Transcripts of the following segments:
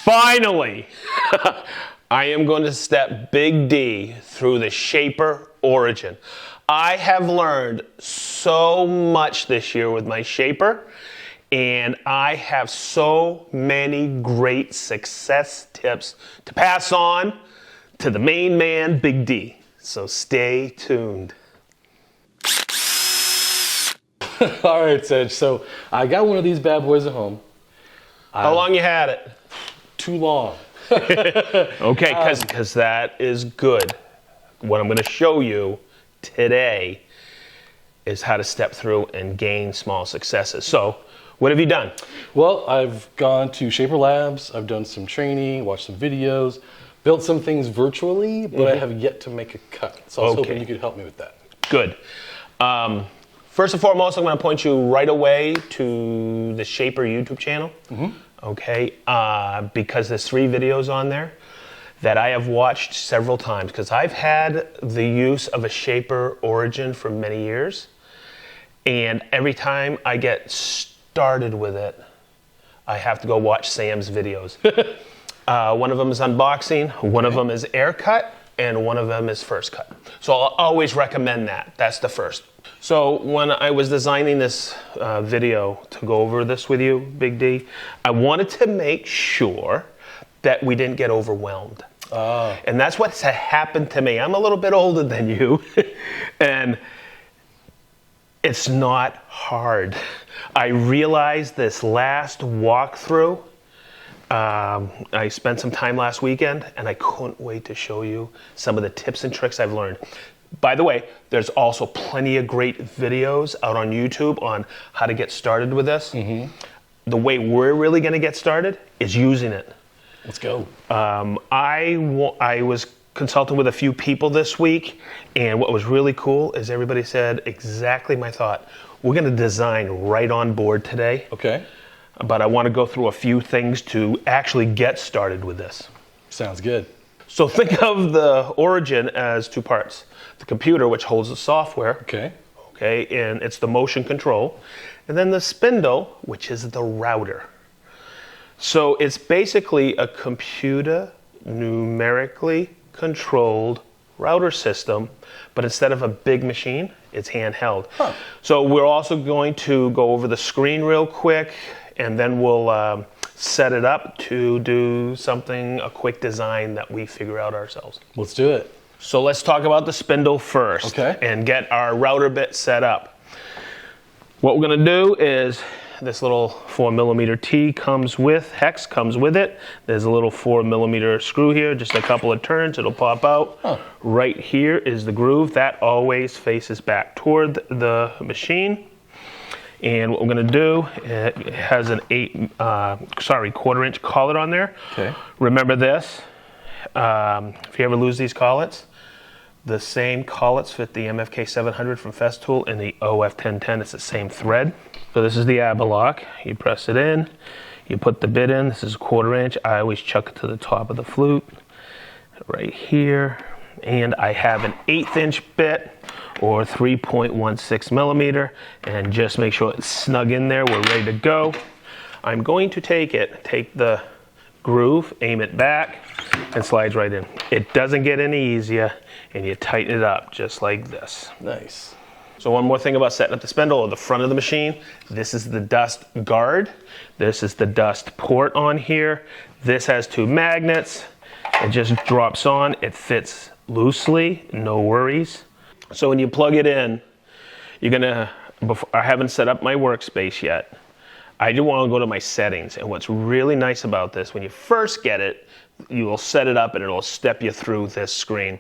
Finally, I am going to step Big D through the shaper origin. I have learned so much this year with my shaper, and I have so many great success tips to pass on to the main man, Big D. So stay tuned. All right, Sedge. So I got one of these bad boys at home. How long you had it? Too long. Okay, because that is good. What I'm going to show you today is how to step through and gain small successes. So, what have you done? Well, I've gone to Shaper Labs. I've done some training, watched some videos, built some things virtually, but I have yet to make a cut. So I was hoping you could help me with that. Good. First and foremost, I'm going to point you right away to the Shaper YouTube channel. Okay, because there's 3 videos on there that I have watched several times, because I've had the use of a shaper origin for many years, and every time I get started with it, I have to go watch Sam's videos. One of them is unboxing, one of them is air cut, and one of them is first cut. So I'll always recommend that. That's the first. So when I was designing this video to go over this with you, Big D, I wanted to make sure that we didn't get overwhelmed. And that's what's happened to me. I'm a little bit older than you, and it's not hard. I realized this last walkthrough, I spent some time last weekend, and I couldn't wait to show you some of the tips and tricks I've learned. By the way, there's also plenty of great videos out on YouTube on how to get started with this. The way we're really going to get started is using it. Let's go. I was consulting with a few people this week, and what was really cool is everybody said exactly my thought. We're going to design right on board today. Okay. But I want to go through a few things to actually get started with this. Sounds good. So think of the origin as 2 parts. The computer, which holds the software. Okay. Okay, and it's the motion control. And then the spindle, which is the router. So it's basically a computer numerically controlled router system, but instead of a big machine, it's handheld. So we're also going to go over the screen real quick, and then we'll set it up to do a quick design that we figure out ourselves. Let's do it. So let's talk about the spindle first, and get our router bit set up. What we're going to do is this little 4mm T hex comes with it. There's a little 4mm screw here, just a couple of turns, it'll pop out. Right here is the groove. That always faces back toward the machine. And what we're going to do, it has an 1/4-inch collet on there. Okay. Remember this, if you ever lose these collets, the same collets fit the MFK 700 from Festool and the OF 1010. It's the same thread. So this is the ABBA lock. You press it in, you put the bit in. This is 1/4-inch. I always chuck it to the top of the flute, right here. And I have an 1/8-inch bit, or 3.16mm, and just make sure it's snug in there. We're ready to go. I'm going to take the groove, aim it back, and slides right in. It doesn't get any easier, and you tighten it up just like this. Nice. So one more thing about setting up the spindle or the front of the machine. This is the dust guard. This is the dust port on here. This has 2 magnets. It just drops on. It fits loosely, no worries. So when you plug it in, I haven't set up my workspace yet. I do want to go to my settings. And what's really nice about this, when you first get it, you will set it up and it'll step you through this screen.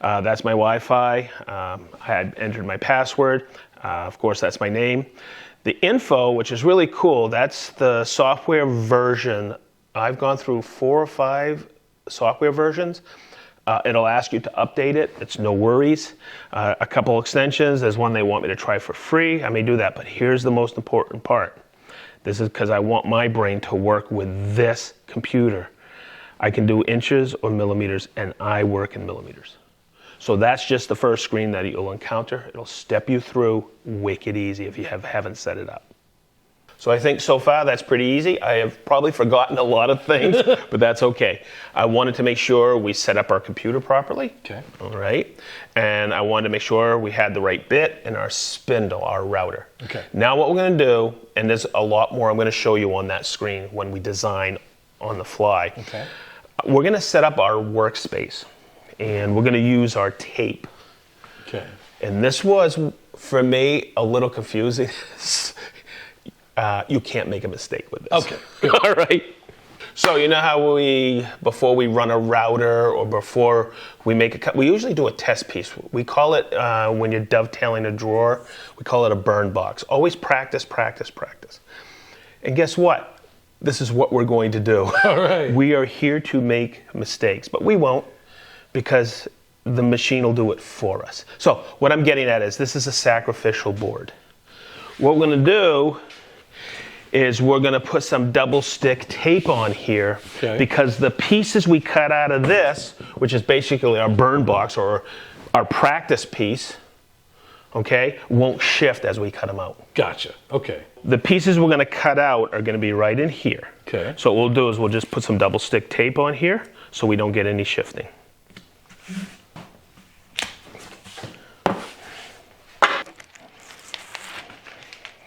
That's my Wi-Fi. I had entered my password. Of course, that's my name. The info, which is really cool, that's the software version. I've gone through 4 or 5 software versions. It'll ask you to update it. It's no worries. A couple extensions. There's one they want me to try for free. I may do that, but here's the most important part. This is because I want my brain to work with this computer. I can do inches or millimeters, and I work in millimeters. So that's just the first screen that you'll encounter. It'll step you through wicked easy if you haven't set it up. So I think so far that's pretty easy. I have probably forgotten a lot of things, but that's okay. I wanted to make sure we set up our computer properly. Okay. All right. And I wanted to make sure we had the right bit and our spindle, our router. Okay. Now what we're going to do, and there's a lot more I'm going to show you on that screen when we design on the fly. Okay. We're going to set up our workspace, and we're going to use our tape. Okay. And this was, for me, a little confusing. You can't make a mistake with this. Okay. All right. So you know how before we run a router or before we make a cut, we usually do a test piece. We call it, when you're dovetailing a drawer, we call it a burn box. Always practice, practice, practice. And guess what? This is what we're going to do. All right. We are here to make mistakes, but we won't, because the machine will do it for us. So what I'm getting at is this is a sacrificial board. What we're going to do is we're going to put some double stick tape on here, because the pieces we cut out of this, which is basically our burn box or our practice piece, okay, won't shift as we cut them out. Gotcha. Okay. The pieces we're going to cut out are going to be right in here. Okay. So what we'll do is we'll just put some double stick tape on here so we don't get any shifting.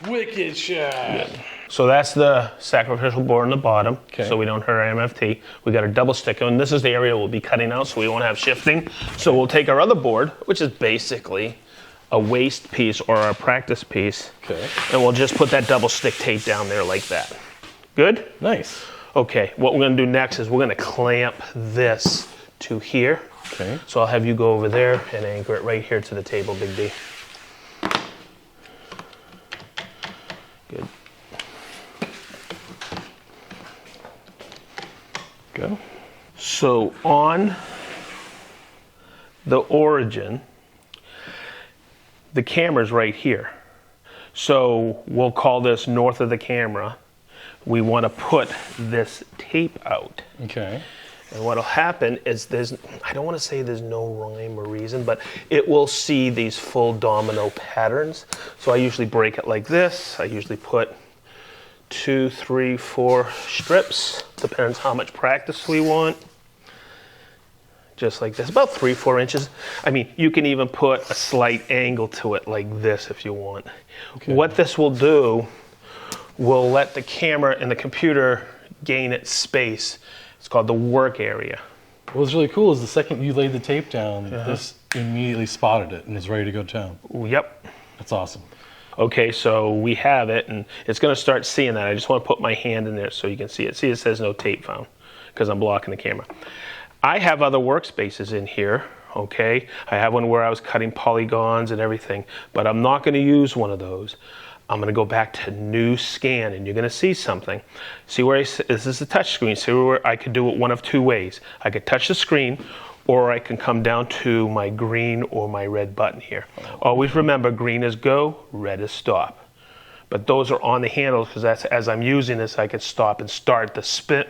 Wicked shot. So that's the sacrificial board on the bottom, okay, so we don't hurt our MFT. We got a double stick, and this is the area we'll be cutting out so we won't have shifting. So we'll take our other board, which is basically a waste piece or our practice piece, okay, and we'll just put that double stick tape down there like that. Good? Nice. Okay, what we're going to do next is we're going to clamp this to here. Okay. So I'll have you go over there and anchor it right here to the table, Big D. Good. Go. So on the origin, the camera's right here. So we'll call this north of the camera. We want to put this tape out. Okay. And what'll happen is I don't want to say there's no rhyme or reason, but it will see these full domino patterns. So I usually break it like this. I usually put 2, 3, 4 strips. Depends how much practice we want. Just like this, about 3, 4 inches. I mean, you can even put a slight angle to it like this if you want. Okay. What this will do will let the camera and the computer gain its space. It's called the work area. What's really cool is the second you laid the tape down, this immediately spotted it and is ready to go down. Yep. That's awesome. Okay, so we have it, and it's going to start seeing that. I just want to put my hand in there so you can see it. See, it says no tape found because I'm blocking the camera. I have other workspaces in here, okay? I have one where I was cutting polygons and everything, but I'm not going to use one of those. I'm going to go back to new scan, and you're going to see something. See where this is the touch screen. See where I could do it one of two ways. I could touch the screen, or I can come down to my green or my red button here. Always remember, green is go, red is stop. But those are on the handles because that's, as I'm using this, I can stop and start the spin,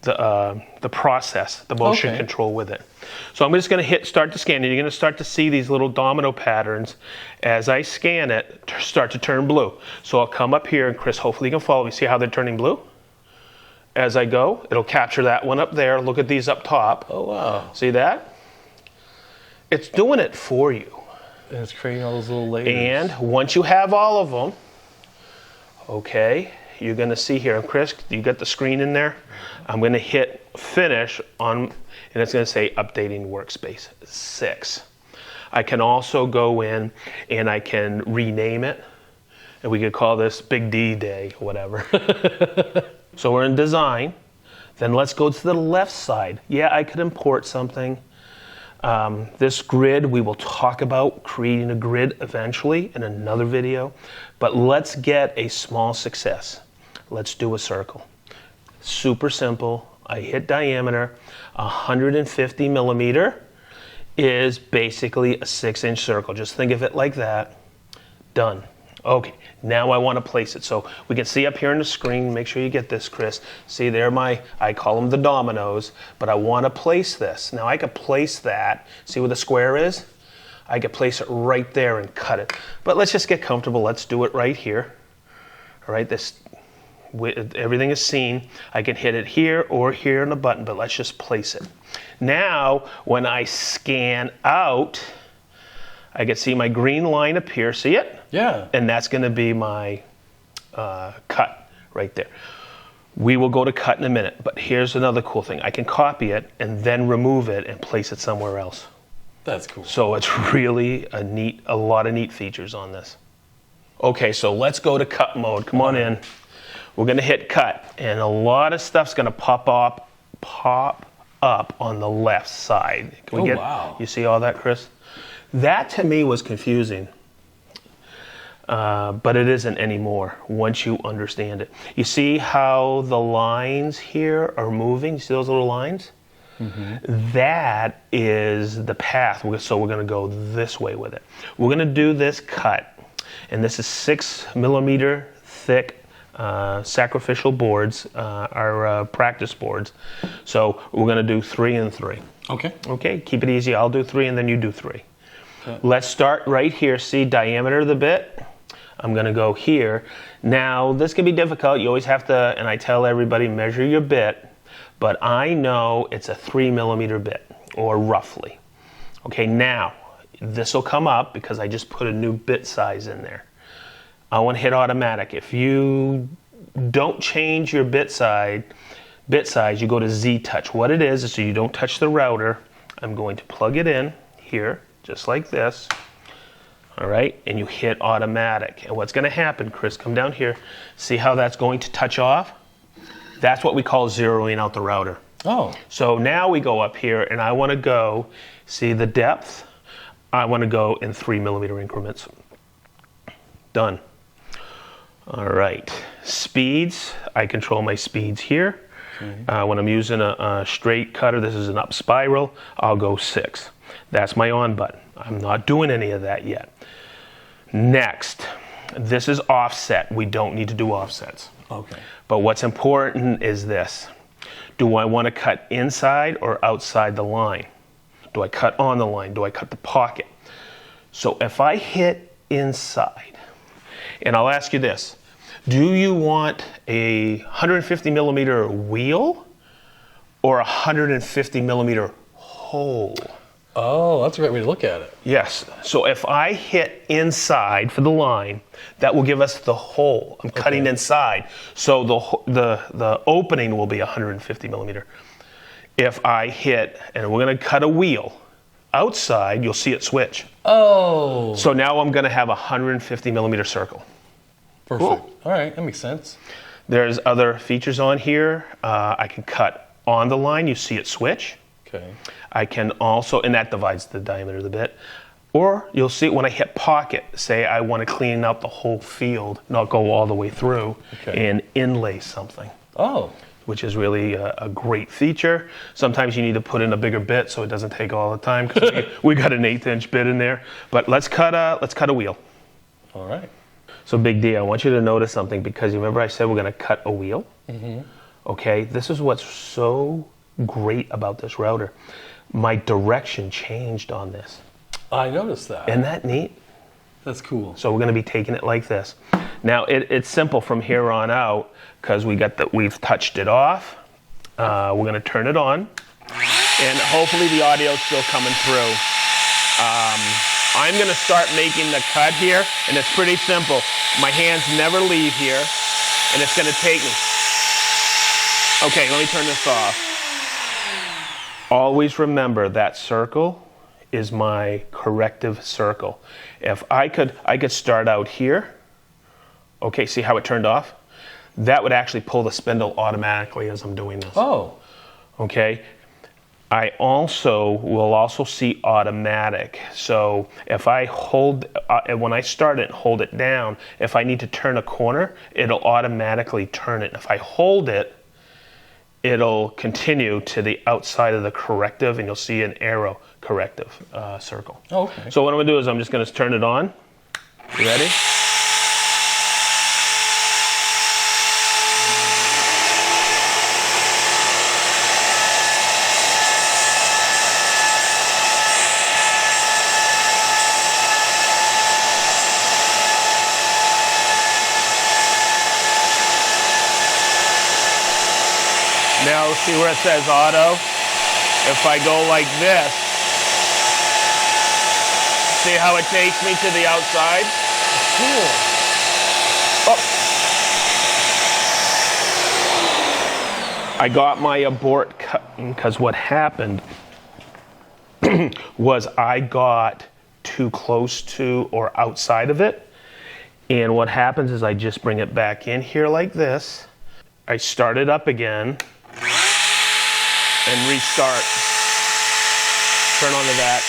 the process, the motion control with it. So I'm just going to hit start to scan, and you're going to start to see these little domino patterns as I scan it start to turn blue. So I'll come up here, and Chris, hopefully you can follow me. See how they're turning blue? As I go, it'll capture that one up there. Look at these up top. Oh, wow. See that? It's doing it for you. And it's creating all those little layers. And once you have all of them, okay, you're going to see here, and Chris, you got the screen in there? I'm going to hit finish on, and it's going to say updating workspace 6. I can also go in and I can rename it, and we could call this Big D Day, whatever. So we're in design. Then let's go to the left side. Yeah, I could import something. This grid, we will talk about creating a grid eventually in another video, but let's get a small success. Let's do a circle. Super simple. I hit diameter. 150 millimeter is basically a 6-inch circle. Just think of it like that. Done. Okay, now I want to place it. So we can see up here on the screen, make sure you get this, Chris. See there I call them the dominoes, but I want to place this. Now I could place that, see where the square is? I could place it right there and cut it. But let's just get comfortable, let's do it right here. All right, everything is seen. I can hit it here or here on the button, but let's just place it. Now, when I scan out, I can see my green line appear. See it? Yeah. And that's going to be my cut right there. We will go to cut in a minute, but here's another cool thing. I can copy it and then remove it and place it somewhere else. That's cool. So it's really a lot of neat features on this. Okay, so let's go to cut mode. Come on in. We're going to hit cut, and a lot of stuff's going to pop up on the left side. Can we wow. You see all that, Chris? That to me was confusing. But it isn't anymore once you understand it. You see how the lines here are moving? You see those little lines? Mm-hmm. That is the path. So we're going to go this way with it. We're going to do this cut, and this is 6 millimeter thick sacrificial boards, our practice boards. So we're going to do 3 and 3. Okay. Okay, keep it easy. I'll do 3 and then you do 3. Okay. Let's start right here. See diameter of the bit? I'm going to go here. Now, this can be difficult. You always have to, and I tell everybody, measure your bit, but I know it's a 3 millimeter bit, or roughly. Okay, now, this will come up because I just put a new bit size in there. I want to hit automatic. If you don't change your bit size, you go to Z touch. What it is so you don't touch the router. I'm going to plug it in here, just like this. All right, and you hit automatic. And what's going to happen, Chris, come down here. See how that's going to touch off? That's what we call zeroing out the router. Oh. So now we go up here, and I want to go, see the depth? I want to go in 3 millimeter increments. Done. All right, speeds. I control my speeds here. Okay. When I'm using a straight cutter, this is an up spiral, I'll go 6. That's my on button. I'm not doing any of that yet. Next, this is offset. We don't need to do offsets. Okay. But what's important is this. Do I want to cut inside or outside the line? Do I cut on the line? Do I cut the pocket? So if I hit inside, and I'll ask you this, do you want a 150 millimeter wheel or a 150 millimeter hole? Oh, that's a great way to look at it. Yes. So if I hit inside for the line, that will give us the hole. I'm cutting inside. So the opening will be 150 millimeter. If I hit, and we're going to cut a wheel outside, you'll see it switch. Oh. So now I'm going to have a 150 millimeter circle. Perfect. Cool. All right, that makes sense. There's other features on here. I can cut on the line. You see it switch. Okay. I can also, and that divides the diameter of the bit. Or you'll see when I hit pocket, say I want to clean up the whole field, not go all the way through, and inlay something. Oh. Which is really a great feature. Sometimes you need to put in a bigger bit so it doesn't take all the time, because we got an 1/8 inch bit in there. But let's cut a wheel. All right. So Big D, I want you to notice something, because you remember I said we're going to cut a wheel? Mm-hmm. Okay, this is what's so great about this router. My direction changed on this. I noticed that. Isn't that neat? That's cool. So we're going to be taking it like this. Now it's simple from here on out, because we've touched it off. We're going to turn it on, and hopefully the audio's still coming through. I'm going to start making the cut here, and it's pretty simple. My hands never leave here, and it's going to take me. Okay, let me turn this off. Always remember that circle is my corrective circle. If I could start out here. Okay, see how it turned off? That would actually pull the spindle automatically as I'm doing this. Oh. Okay. I will also see automatic. So if I when I start it and hold it down, if I need to turn a corner, it'll automatically turn it. If I hold it, it'll continue to the outside of the corrective, and you'll see an arrow corrective circle. Oh, okay. So what I'm going to do is I'm just going to turn it on. You ready? see where it says auto? If I go like this, see how it takes me to the outside? Cool. Oh. I got my abort cut because what happened was I got too close to or outside of it. And what happens is I just bring it back in here like this. I start it up again and restart. Turn on the vac.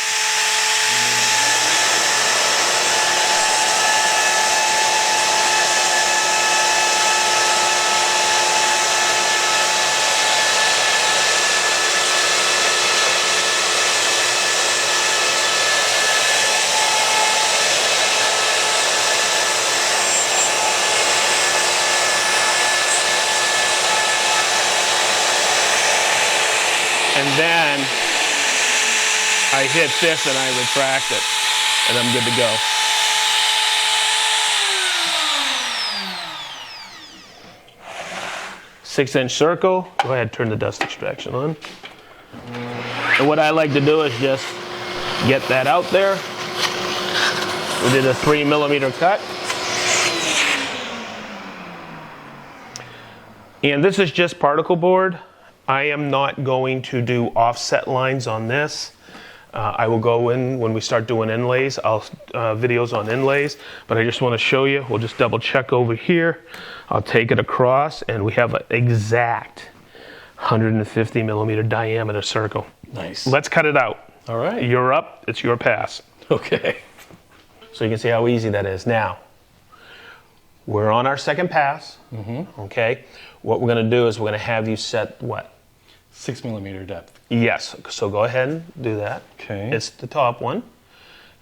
And then I hit this and I retract it, and I'm good to go. Six-inch circle. Go ahead, turn the dust extraction on. And what I like to do is just get that out there. We did a 3mm cut. And this is just particle board. I am not going to do offset lines on this. I will go in when we start doing inlays. I'll videos on inlays, but I just want to show you. We'll just double check over here. I'll take it across, and we have an exact 150mm diameter circle. Nice. Let's cut it out. All right. You're up. It's your pass. Okay. So you can see how easy that is. Now, we're on our second pass. Okay. What we're going to do is we're going to have you set what? 6mm depth. Yes, so go ahead and do that. Okay. It's the top one.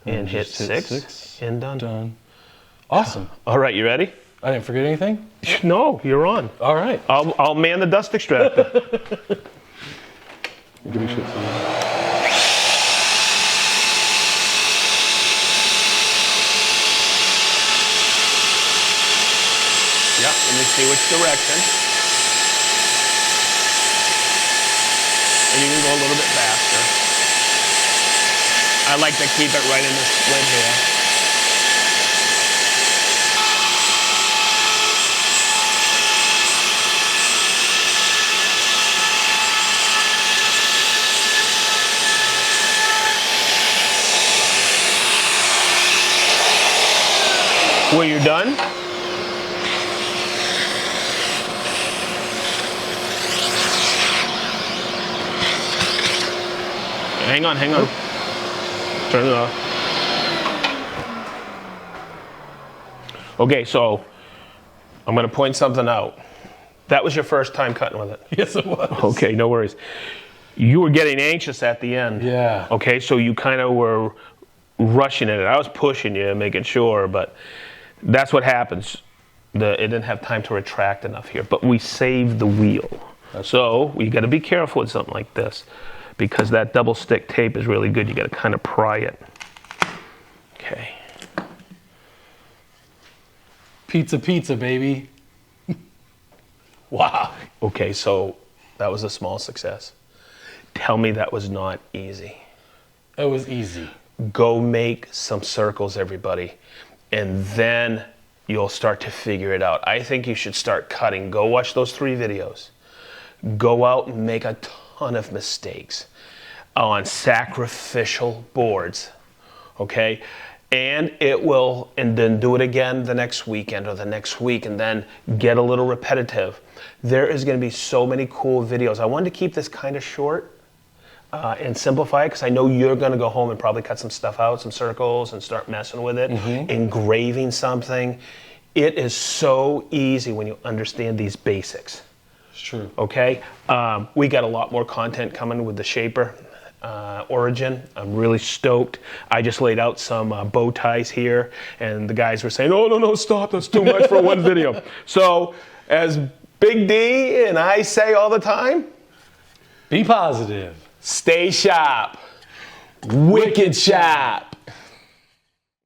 And hit hit 6. And done. Done. Awesome. All right, you ready? I didn't forget anything? No, you're on. All right. I'll man the dust extractor. Give me shit. Yep, let me see which direction. And you can go a little bit faster. I like to keep it right in the split here. Well, you're done? Hang on. Turn it off. Okay, so I'm going to point something out. That was your first time cutting with it? Yes, it was. Okay, no worries. You were getting anxious at the end. Yeah. Okay, so you kind of were rushing it. I was pushing you, making sure, but that's what happens. It didn't have time to retract enough here, but we saved the wheel. So you got to be careful with something like this, because that double stick tape is really good. You got to kind of pry it. Okay. Pizza, baby. Wow. Okay, so that was a small success. Tell me that was not easy. It was easy. Go make some circles, everybody, and then you'll start to figure it out. I think you should start cutting. Go watch those 3 videos. Go out and make a ton of mistakes on sacrificial boards, okay? And then do it again the next weekend or the next week, and then get a little repetitive. There is going to be so many cool videos. I wanted to keep this kind of short and simplify it, because I know you're going to go home and probably cut some stuff out, some circles, and start messing with it, engraving something. It is so easy when you understand these basics. It's true. Okay, we got a lot more content coming with the Shaper origin. I'm really stoked. I just laid out some bow ties here, and the guys were saying, "Oh no, stop! That's too much for one video." So, as Big D and I say all the time, be positive. Stay sharp. Wicked sharp.